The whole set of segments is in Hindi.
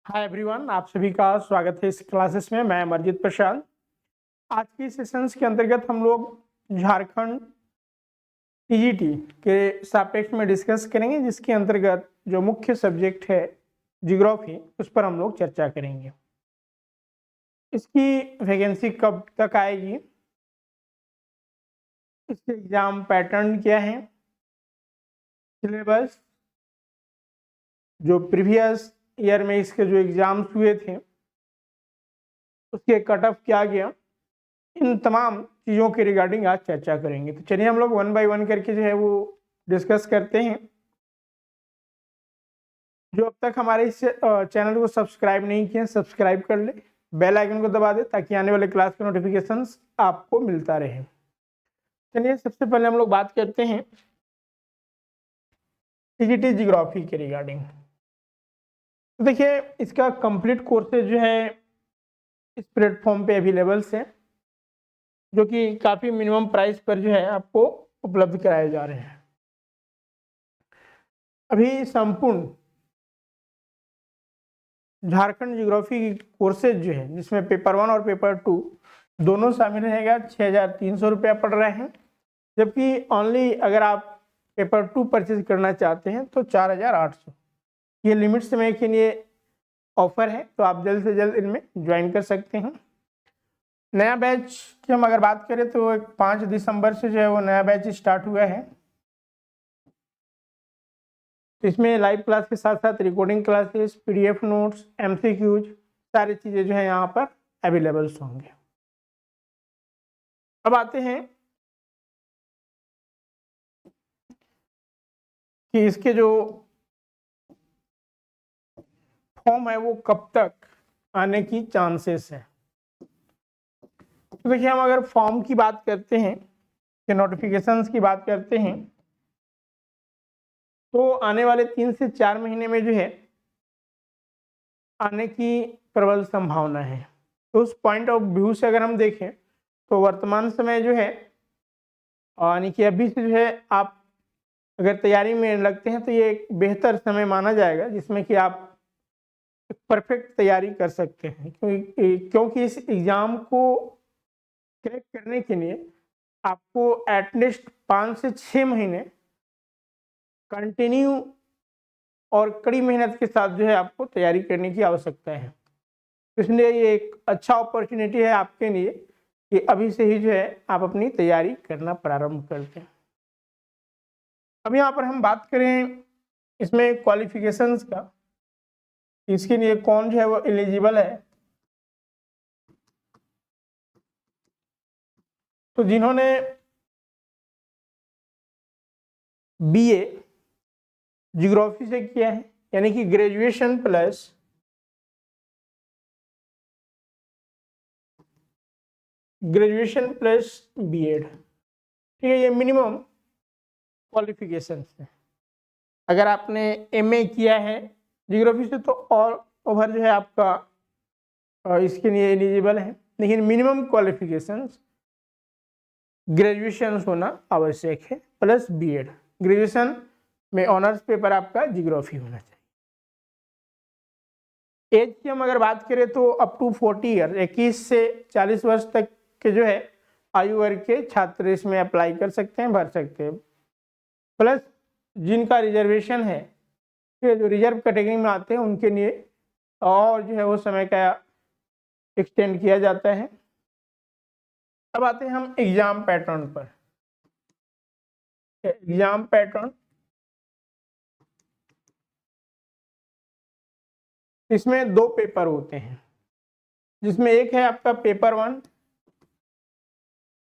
हाय एवरीवन, आप सभी का स्वागत है इस क्लासेस में। मैं अमरजीत प्रसाद। आज की सेशंस के अंतर्गत हम लोग झारखंड टीजीटी के सापेक्ष में डिस्कस करेंगे, जिसके अंतर्गत जो मुख्य सब्जेक्ट है जियोग्राफी, उस पर हम लोग चर्चा करेंगे। इसकी वैकेंसी कब तक आएगी, इसके एग्जाम पैटर्न क्या है, सिलेबस, जो प्रीवियस ईयर में इसके जो एग्जाम्स हुए थे उसके कट ऑफ क्या गया, इन तमाम चीज़ों के रिगार्डिंग आज चर्चा करेंगे। तो चलिए हम लोग वन बाय वन करके जो है वो डिस्कस करते हैं। जो अब तक हमारे इस चैनल को सब्सक्राइब नहीं किए, सब्सक्राइब कर ले, बेल आइकन को दबा दे ताकि आने वाले क्लास के नोटिफिकेशंस आपको मिलता रहे। चलिए सबसे पहले हम लोग बात करते हैं टीजीटी जियोग्राफी के रिगार्डिंग। तो देखिए, इसका कंप्लीट कोर्सेज जो है इस प्लेटफॉर्म पे अवेलेबल्स है, जो कि काफ़ी मिनिमम प्राइस पर जो है आपको उपलब्ध कराए जा रहे हैं। अभी संपूर्ण झारखंड जियोग्राफी की कोर्सेज जो है, जिसमें पेपर 1 और पेपर 2 दोनों शामिल रहेगा, 6,300 रुपया पड़ रहे हैं। जबकि ओनली अगर आप पेपर 2 परचेज करना चाहते हैं तो 4,800। ये लिमिट समय के लिए ऑफर है, तो आप जल्द से जल्द इनमें ज्वाइन कर सकते हैं। नया बैच की हम अगर बात करें तो 5 दिसंबर से जो है वो नया बैच स्टार्ट हुआ है। इसमें लाइव क्लास के साथ साथ recording classes, PDF notes, MCQs, सारी चीज़ें जो है यहाँ पर अवेलेबल्स होंगे। अब आते हैं कि इसके जो फॉर्म है वो कब तक आने की चांसेस है। तो देखिए, हम अगर फॉर्म की बात करते हैं कि नोटिफिकेशंस की बात करते हैं तो आने वाले 3 से 4 महीने में जो है आने की प्रबल संभावना है। तो उस पॉइंट ऑफ व्यू से अगर हम देखें तो वर्तमान समय जो है, यानी कि अभी से जो है आप अगर तैयारी में लगते हैं तो ये एक बेहतर समय माना जाएगा, जिसमें कि आप परफेक्ट तैयारी कर सकते हैं। क्योंकि इस एग्ज़ाम को क्रैक करने के लिए आपको एटलीस्ट 5 से 6 महीने कंटिन्यू और कड़ी मेहनत के साथ जो है आपको तैयारी करने की आवश्यकता है। इसलिए ये एक अच्छा अपॉर्चुनिटी है आपके लिए कि अभी से ही जो है आप अपनी तैयारी करना प्रारंभ कर दें। अब यहाँ पर हम बात करें इसमें क्वालिफिकेशंस का, इसके लिए कौन जो है वो एलिजिबल है। तो जिन्होंने बीए जियोग्राफी से किया है, यानी कि ग्रेजुएशन प्लस बीएड, ठीक है, ये मिनिमम क्वालिफिकेशन है। अगर आपने एमए किया है जियोग्राफी से तो और ओवर जो है आपका इसके लिए एलिजिबल है, लेकिन मिनिमम क्वालिफिकेशंस ग्रेजुएशन होना आवश्यक है प्लस बीएड। ग्रेजुएशन में ऑनर्स पेपर आपका जियोग्राफी होना चाहिए। एज की हम अगर बात करें तो अप टू 40 ईयर, 21 से 40 वर्ष तक के जो है आयु वर्ग के छात्र इसमें अप्लाई कर सकते हैं, भर सकते हैं। प्लस जिनका रिजर्वेशन है, जो रिजर्व कैटेगरी में आते हैं उनके लिए और जो है वो समय का एक्सटेंड किया जाता है। अब आते हैं हम एग्जाम पैटर्न पर। एग्जाम पैटर्न, इसमें 2 पेपर होते हैं, जिसमें एक है आपका पेपर 1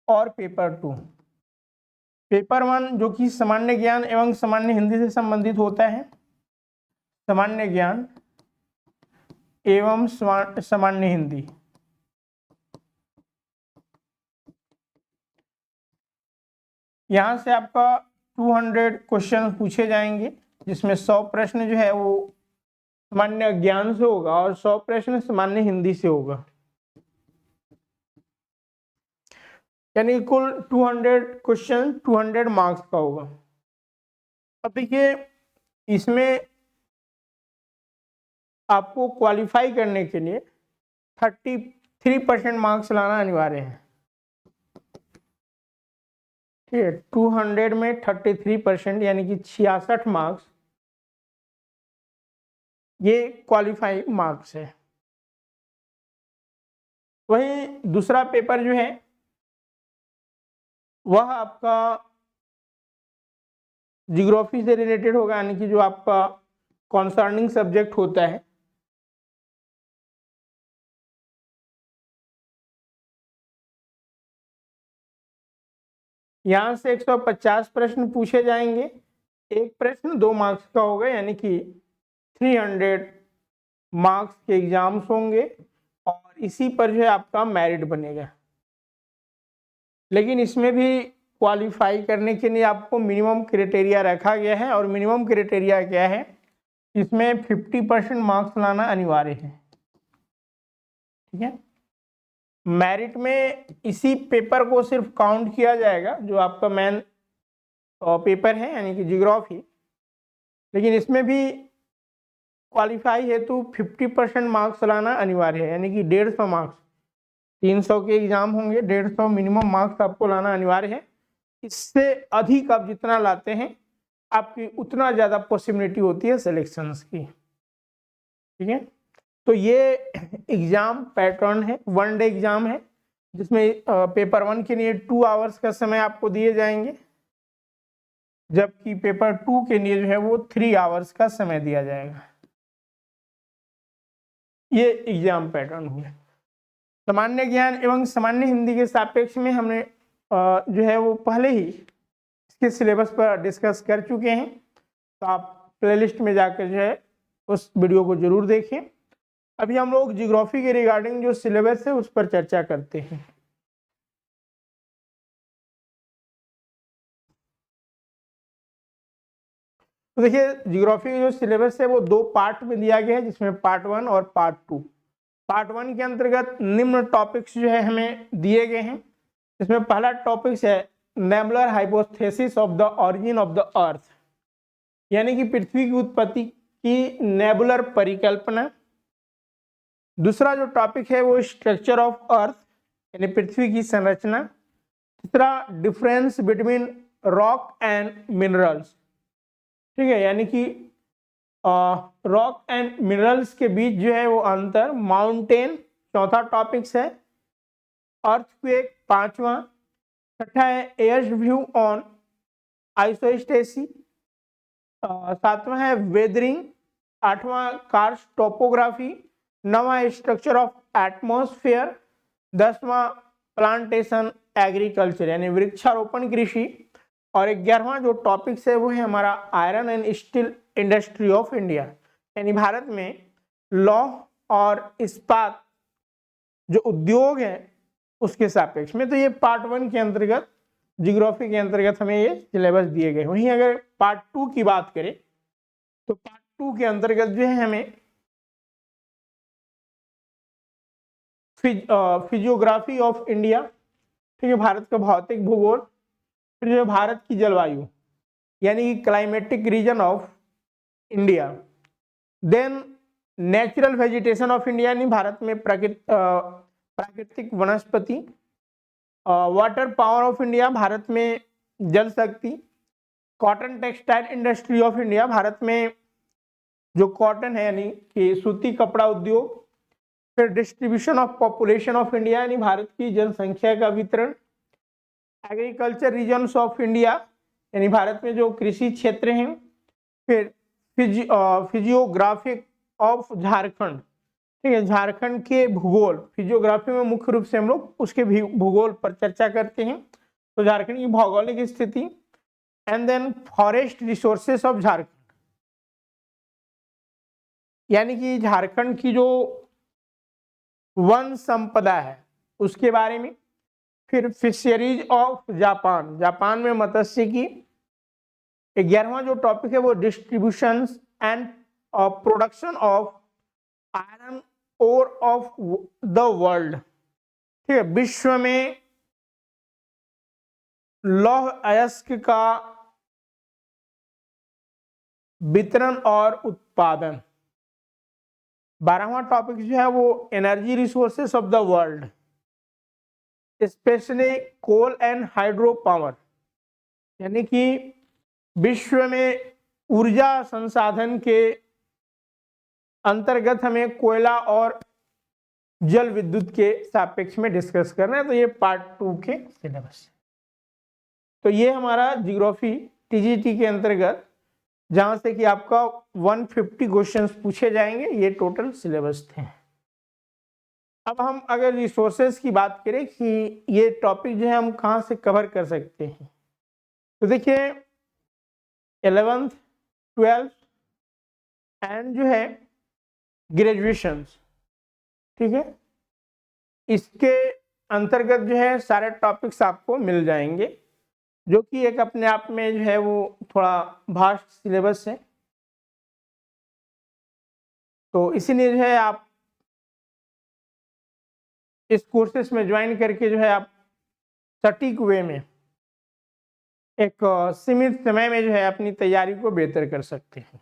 और पेपर 2। पेपर 1 जो कि सामान्य ज्ञान एवं सामान्य हिंदी से संबंधित होता है, सामान्य ज्ञान एवं सामान्य हिंदी। यहाँ से आपका 200 क्वेश्चन पूछे जाएंगे, जिसमें 100 प्रश्न जो है वो सामान्य ज्ञान से होगा और 100 प्रश्न सामान्य हिंदी से होगा, यानी कुल 200 क्वेश्चन 200 मार्क्स का होगा। अब देखिए, इसमें आपको क्वालिफाई करने के लिए 33% मार्क्स लाना अनिवार्य है। ठीक है, 200 में 33% यानी कि 66 मार्क्स ये क्वालिफाई मार्क्स है। वहीं दूसरा पेपर जो है वह आपका जियोग्राफी से रिलेटेड होगा, यानी कि जो आपका कॉन्सर्निंग सब्जेक्ट होता है। यहाँ से 150 प्रश्न पूछे जाएंगे, एक प्रश्न 2 मार्क्स का होगा, यानी कि 300 मार्क्स के एग्जाम्स होंगे और इसी पर जो है आपका मेरिट बनेगा। लेकिन इसमें भी क्वालिफाई करने के लिए आपको मिनिमम क्राइटेरिया रखा गया है, और मिनिमम क्राइटेरिया क्या है, इसमें 50% मार्क्स लाना अनिवार्य है। ठीक है, मेरिट में इसी पेपर को सिर्फ काउंट किया जाएगा जो आपका मेन पेपर है, यानी कि जियोग्राफी। लेकिन इसमें भी क्वालिफाई हेतु 50% मार्क्स लाना अनिवार्य है, यानी कि 150 मार्क्स, 300 के एग्जाम होंगे, 150 मिनिमम मार्क्स आपको लाना अनिवार्य है। इससे अधिक आप जितना लाते हैं आपकी उतना ज़्यादा पॉसिबिलिटी होती है सिलेक्शंस की। ठीक है, तो ये एग्जाम पैटर्न है, 1 डे एग्जाम है, जिसमें पेपर 1 के लिए 2 आवर्स का समय आपको दिए जाएंगे, जबकि पेपर 2 के लिए जो है वो 3 आवर्स का समय दिया जाएगा। ये एग्जाम पैटर्न हुआ। सामान्य ज्ञान एवं सामान्य हिंदी के सापेक्ष में हमने जो है वो पहले ही इसके सिलेबस पर डिस्कस कर चुके हैं, तो आप प्लेलिस्ट में जाकर जो है उस वीडियो को जरूर देखें। अभी हम लोग जियोग्राफी के रिगार्डिंग जो सिलेबस है उस पर चर्चा करते हैं। तो देखिए, जियोग्राफी का जो सिलेबस है वो 2 पार्ट में दिया गया है, जिसमें पार्ट 1 और पार्ट 2। पार्ट 1 के अंतर्गत निम्न टॉपिक्स जो है हमें दिए गए हैं। इसमें पहला टॉपिक्स है nebular hypothesis of the origin of the earth, यानी कि पृथ्वी की उत्पत्ति की नेबुलर परिकल्पना। दूसरा जो टॉपिक है वो स्ट्रक्चर ऑफ अर्थ, यानी पृथ्वी की संरचना। तीसरा difference between rock and minerals. ठीक है, यानी कि रॉक एंड मिनरल्स के बीच जो है वो अंतर। माउंटेन चौथा टॉपिक्स है। अर्थक्वेक पांचवा। छठा है एयर्स व्यू ऑन आइसोस्टेसी। सातवां है वेदरिंग। आठवां कार्स टोपोग्राफी। नौवां स्ट्रक्चर ऑफ एटमॉस्फेयर। 10वां प्लांटेशन एग्रीकल्चर, यानी वृक्षारोपण कृषि। और 11वां जो टॉपिक्स है वो है हमारा iron and steel industry of India, यानी भारत में लौह और इस्पात जो उद्योग है उसके सापेक्ष में। तो ये पार्ट 1 के अंतर्गत जियोग्राफी के अंतर्गत हमें ये सिलेबस दिए गए। वहीं अगर पार्ट 2 की बात करें तो पार्ट 2 के अंतर्गत जो है हमें फिजियोग्राफी ऑफ इंडिया, ठीक है, भारत का भौतिक भूगोल। फिर जो है भारत की जलवायु, यानी कि climatic region of India. Then natural vegetation of India, यानी भारत में प्राकृतिक वनस्पति। Water power of India, Bharat में जल शक्ति। Cotton textile industry of India, Bharat में जो कॉटन है यानी कि सूती कपड़ा उद्योग। फिर distribution of population of India, यानी भारत की जनसंख्या का वितरण। एग्रीकल्चर रीजन्स ऑफ इंडिया, यानी भारत में जो कृषि क्षेत्र हैं। फिर फिजियोग्राफिक ऑफ झारखंड, ठीक है, झारखंड के भूगोल। फिजियोग्राफी में मुख्य रूप से हम लोग उसके भूगोल पर चर्चा करते हैं, तो झारखंड की भौगोलिक स्थिति। And then forest resources of Jharkhand, यानी कि झारखंड की जो वन संपदा है उसके बारे में। फिर फिशरीज ऑफ जापान, जापान में मत्स्य की। 11वां जो टॉपिक है वो distribution and production of iron ore of the world, ठीक है, विश्व में लौह अयस्क का वितरण और उत्पादन। 12वां टॉपिक जो है वो energy resources of the world, specially coal and hydro power, यानी कि विश्व में ऊर्जा संसाधन के अंतर्गत हमें कोयला और जल विद्युत के सापेक्ष में डिस्कस करना है। तो ये पार्ट 2 के सिलेबस। तो ये हमारा जियोग्राफी टीजीटी के अंतर्गत जहां से कि आपका 150 क्वेश्चंस पूछे जाएंगे, ये टोटल सिलेबस थे। अब हम अगर रिसोर्सेज की बात करें कि ये टॉपिक जो है हम कहाँ से कवर कर सकते हैं, तो देखिए 11th 12th एंड जो है ग्रेजुएशन, ठीक है, इसके अंतर्गत जो है सारे टॉपिक्स आपको मिल जाएंगे, जो कि एक अपने आप में जो है वो थोड़ा वास्ट सिलेबस है। तो इसीलिए जो है आप इस कोर्सेस में ज्वाइन करके जो है आप सटीक वे में एक सीमित समय में जो है अपनी तैयारी को बेहतर कर सकते हैं।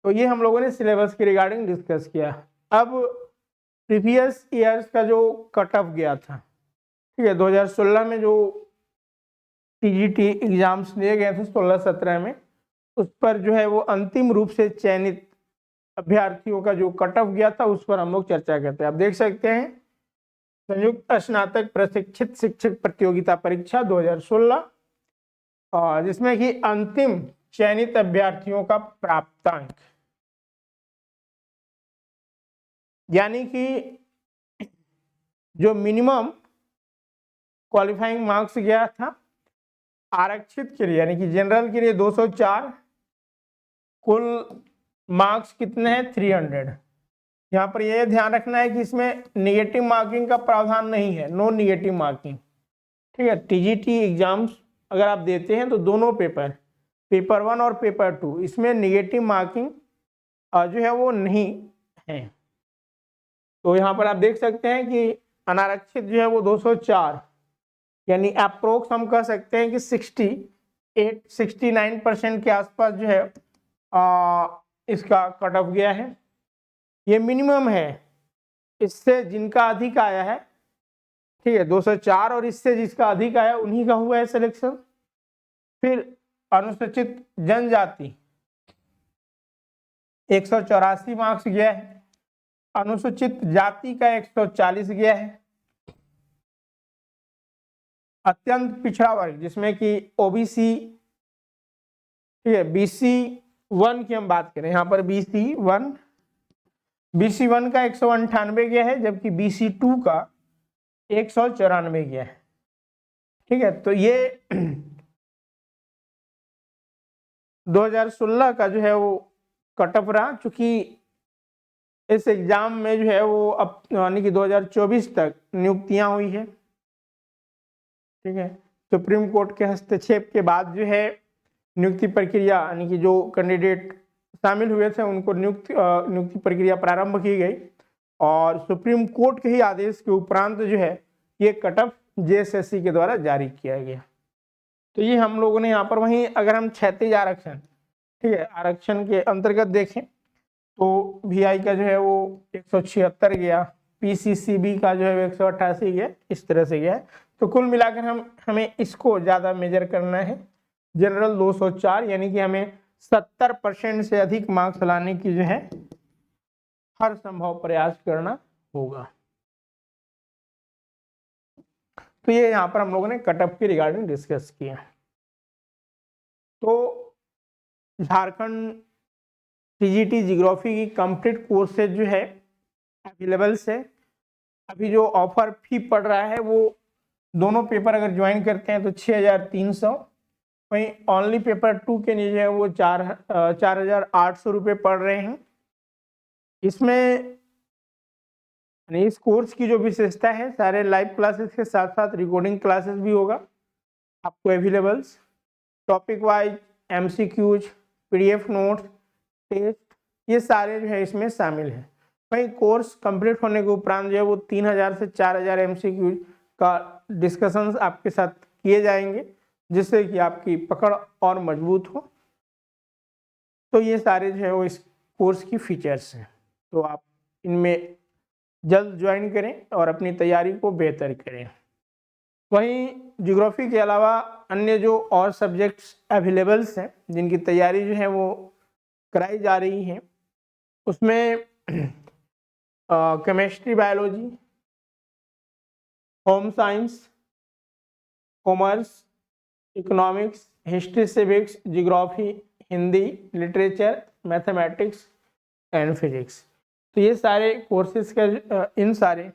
तो ये हम लोगों ने सिलेबस के रिगार्डिंग डिस्कस किया। अब प्रीवियस ईयर्स का जो कट ऑफ गया था, ठीक है, 2016 में जो टीजीटी एग्जाम्स लिए गए थे 16-17 में, उस पर जो है वो अंतिम रूप से चयनित अभ्यर्थियों का जो कट ऑफ गया था उस पर हम लोग चर्चा करते हैं। आप देख सकते हैं संयुक्त स्नातक प्रशिक्षित शिक्षक प्रतियोगिता परीक्षा 2016, और जिसमें कि अंतिम चयनित अभ्यर्थियों का प्राप्तांक, यानी कि जो मिनिमम क्वालिफाइंग मार्क्स गया था आरक्षित के लिए, यानी कि जनरल के लिए 204, कुल मार्क्स कितने हैं 300। यहाँ पर यह ध्यान रखना है कि इसमें निगेटिव मार्किंग का प्रावधान नहीं है, नो निगेटिव मार्किंग, ठीक है। टीजीटी एग्जाम्स अगर आप देते हैं तो दोनों पेपर 1 और पेपर 2, इसमें निगेटिव मार्किंग जो है वो नहीं है। तो यहाँ पर आप देख सकते हैं कि अनारक्षित जो है वो 204, यानी अप्रोक्स हम कह सकते हैं कि 68-69% के आसपास जो है इसका कट ऑफ गया है। ये मिनिमम है, इससे जिनका अधिक आया है, ठीक है, 204, और इससे जिसका अधिक आया उन्हीं का हुआ है सिलेक्शन। फिर अनुसूचित जनजाति 184 मार्क्स गया है, अनुसूचित जाति का 140 गया है, अत्यंत पिछड़ा वर्ग जिसमें कि ओबीसी, ठीक है, BC1 की हम बात करें, यहाँ पर BC1 का 198 गया है, जबकि BC2 का 194 गया है, ठीक है। तो ये 2016 का जो है वो कट ऑफ रहा, चूंकि इस एग्जाम में जो है वो अब यानी कि 2024 तक नियुक्तियां हुई है, ठीक है। सुप्रीम कोर्ट के हस्तक्षेप के बाद जो है नियुक्ति प्रक्रिया, यानी कि जो कैंडिडेट शामिल हुए थे उनको नियुक्ति प्रक्रिया प्रारंभ की गई, और सुप्रीम कोर्ट के ही आदेश के उपरांत जो है ये कट ऑफ JSSC के द्वारा जारी किया गया। तो ये हम लोगों ने यहाँ पर, वहीं अगर हम क्षैतिज आरक्षण, ठीक है, आरक्षण के अंतर्गत देखें तो VI का जो है वो 176 गया, PCCB का जो है 188 गया, इस तरह से गया है। तो कुल मिलाकर हमें इसको ज़्यादा मेजर करना है। जनरल 204, यानी कि हमें 70% से अधिक मार्क्स लाने की जो है हर संभव प्रयास करना होगा। तो ये यहाँ पर हम लोगों ने कट ऑफ के रिगार्डिंग डिस्कस किया। तो झारखंड टीजीटी जियोग्राफी की कंप्लीट कोर्सेज जो है अवेलेबल है। अभी जो ऑफर फी पड़ रहा है वो दोनों पेपर अगर ज्वाइन करते हैं तो 6300, वहीं ओनली पेपर 2 के लिए जो है वो 4800 रुपये पड़ रहे हैं। इसमें इस कोर्स की जो विशेषता है, सारे लाइव क्लासेस के साथ साथ रिकॉर्डिंग क्लासेस भी होगा आपको availables, topic wise MCQs, PDF notes, test, ये सारे जो है इसमें शामिल है। वहीं कोर्स कंप्लीट होने के उपरांत जो है वो 3000 से 4000 MCQ का डिस्कशंस आपके साथ किए जाएंगे, जिससे कि आपकी पकड़ और मजबूत हो। तो ये सारे जो है वो इस कोर्स की फीचर्स हैं। तो आप इनमें जल्द ज्वाइन करें और अपनी तैयारी को बेहतर करें। वहीं ज्योग्राफी के अलावा अन्य जो और सब्जेक्ट्स अवेलेबल्स हैं जिनकी तैयारी जो है वो कराई जा रही है, उसमें chemistry, biology, home science, commerce, economics, history, civics, geography, Hindi, literature, mathematics and physics. तो ये सारे कोर्सेज का इन सारे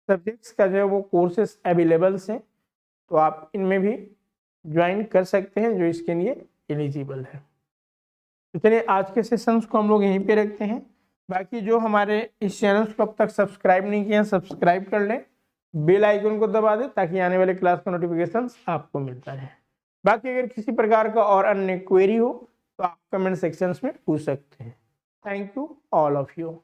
सब्जेक्ट्स का जो है वो कोर्सेज अवेलेबल्स हैं। तो आप इनमें भी ज्वाइन कर सकते हैं जो इसके लिए एलिजिबल है। तो चलिए आज के सेशंस को हम लोग यहीं पे रखते हैं। बाकी जो हमारे इस चैनल को अब तक सब्सक्राइब नहीं किया, सब्सक्राइब कर लें, बेल आइकन को दबा दें ताकि आने वाले क्लास का नोटिफिकेशंस आपको मिलता रहे। बाकी अगर किसी प्रकार का और अन्य क्वेरी हो तो आप कमेंट सेक्शंस में पूछ सकते हैं। Thank you all of you.